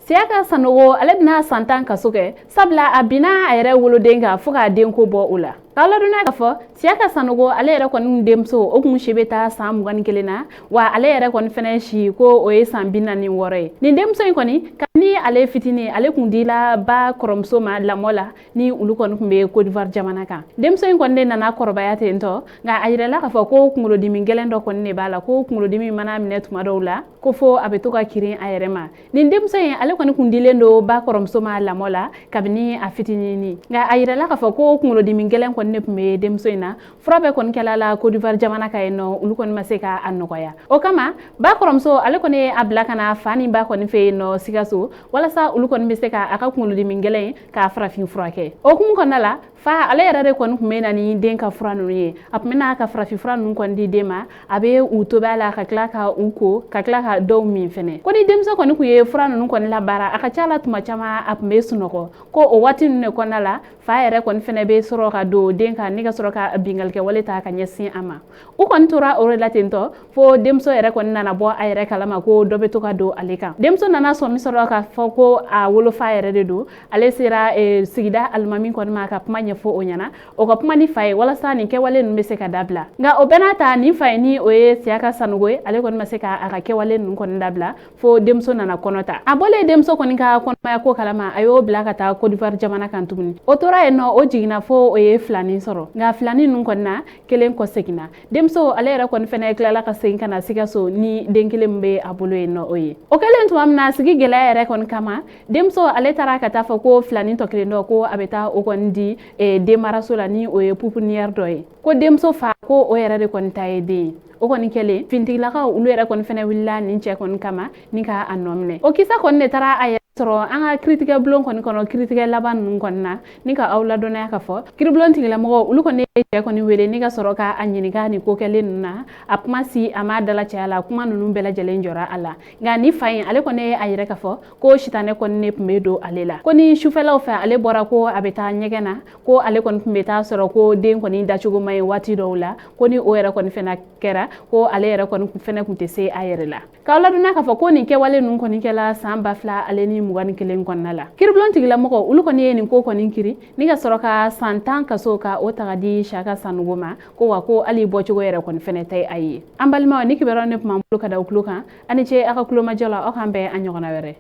Siyaka Sanogo ale bɛna san 10 kaso kɛ sabula a bina a yɛrɛ woloden kan fo k'a den ko bɔ o la. K'aw ladɔnniya k'a fɔ Siyaka Sanogo ale yɛrɛ kɔni denmuso o kun si bɛ taa san 21 na wa ale yɛrɛ kɔni fɛnɛ si ko o ye san 46 ye. Nin denmuso in kɔni kabini ale fitinin ale kun dila ba kɔrɔmuso ma lamɔ la ni olu kɔni kun bɛ Côte d'Ivoire jamana kan. Denmuso in kɔni de nana kɔrɔbaya ten tɔ nka a yirala k'a fɔ ko kunkolodimi gɛlɛn dɔ kɔni de b'a la ko kunkolodimi mana minɛ tuma dɔw la ko fo a bɛ to ka kirin a yɛrɛ ma. Nin denmuso in ale kɔni kun dilen do ba kɔrɔmuso ma lamɔ la kabini a fitinin nka a yirala k'a fɔ ko kunkolodimi gɛlɛn kɔni ne kun bɛ denmuso in na fura bɛɛ kɔni kɛla la Côte d'Ivoire jamana kan yen nɔ olu kɔni ma se k'a nɔgɔya. O kama ba kɔrɔmuso ale kɔni a bila kana fa ni ba kɔni fɛ yen nɔ Sikaso walasa olu kɔni bɛ se ka a ka kunkolodimi gɛlɛn k'a farafin furakɛ. O hukumu kɔnɔna la fa ale yɛrɛ de kɔni kun bɛ na ni den ka fura ninnu ye a kun bɛ na ka farafin fura ninnu kɔni di den ma a bɛ u tobi a la ka tila ka u ko ka tila ka dɔw min fɛnɛ. Ko ni denmuso kɔni kun ye fura ninnu kɔni labaara a ka ca la tuma caman a kun bɛ sunɔgɔ ko o waati ninnu de kɔnɔna la fa yɛrɛ kɔni fɛnɛ bɛ sɔrɔ ka don den kan ni ka sɔrɔ ka bingalikɛ wale ta ka ɲɛsin a ma. U kɔni tora o de la tentɔ fo denmuso yɛrɛ kɔni nana bɔ a yɛrɛ kalama ko dɔ bɛ to ka don ale kan. Denmuso nana sɔmi sɔrɔ ka fɔ ko a wolofa yɛrɛ de don ale sera sigida alimami kɔni ma ka kuma ɲɛfɔ o ɲɛna o ka kuma ni fa ye walasa nin kɛwale ninnu bɛ se ka dabila. Nka o bɛɛ n'a ta nin fa ye ni o ye Siyaka Sanogo ye ale kɔni ma se ka a ka kɛwale ninnu kɔni dabila fo denmuso nana kɔnɔ ta. A bɔlen denmuso kɔni ka kɔnɔmaya ko kalama a y'o bila ka taa Côte d'Ivoire jamana kan tuguni. O tora yen nɔ o jiginna fo o ye filanin sɔrɔ nka filanin ninnu kɔni na kelen kɔ seginna. Denmuso ale yɛrɛ kɔni fɛnɛ tilala ka segin ka na Sikaso ni den kelen min bɛ a bolo yen nɔ o ye. O kɛlen tuma min na sigi gɛlɛya yɛrɛ kɔni kama denmuso ale taara ka taa fɔ ko filanin tɔ kelen dɔ ko a bɛ taa o kɔni di denmaraso la ni o ye pouponnière dɔ ye. Ko denmuso fa ko o yɛrɛ de kɔni ta ye den ye. O kɔni kɛlen fintigilakaw olu yɛrɛ kɔni fɛnɛ wulila nin cɛ kɔni kama ni ka a nɔ minɛ. O kisa kɔni de taara a yɛrɛ sɔrɔ an ka kiritigɛ bulon kɔni kɔnɔ kiritigɛ laban ninnu kɔni na ni ka aw ladɔnnaya ka fɔ kiribulon tigilamɔgɔ olu kɔni ye cɛ kɔni wele ni ka sɔrɔ ka a ɲininka nin ko kɛlen ninnu na a kuma si a ma dala caya la kuma ninnu bɛɛ lajɛlen jɔra a la nka ni fa in ale kɔni ye a yɛrɛ ka fɔ ko sitanɛ kɔni ne tun bɛ don ale la ko ni sufɛlaw fɛ ale bɔra ko a bɛ taa ɲɛgɛn na ko ale kɔni tun bɛ taa sɔrɔ ko den kɔni dacogo ma ye waati dɔw la ko ni o yɛrɛ kɔni fɛnɛ kɛra ko ale yɛrɛ kɔni fɛnɛ tun tɛ se a yɛrɛ la k'aw ladɔnnaya ka fɔ ko nin kɛwale ninnu kɔni kɛla san 2000 ale ni 21 kɔnɔna la kiribulon tigilamɔgɔ olu kɔni ye nin ko kɔni kiri ni ka sɔrɔ ka san 10 kaso ka o taga di Siyaka Sanogo ma ko wa ko hali bɔcogo yɛrɛ kɔni fɛnɛ tɛ a ye. An balimaw ni kibaruya ne tun b'an bolo ka da u tulo kan ani ce aw ka kulomajɔ la aw k'an bɛn a ɲɔgɔnna wɛrɛ.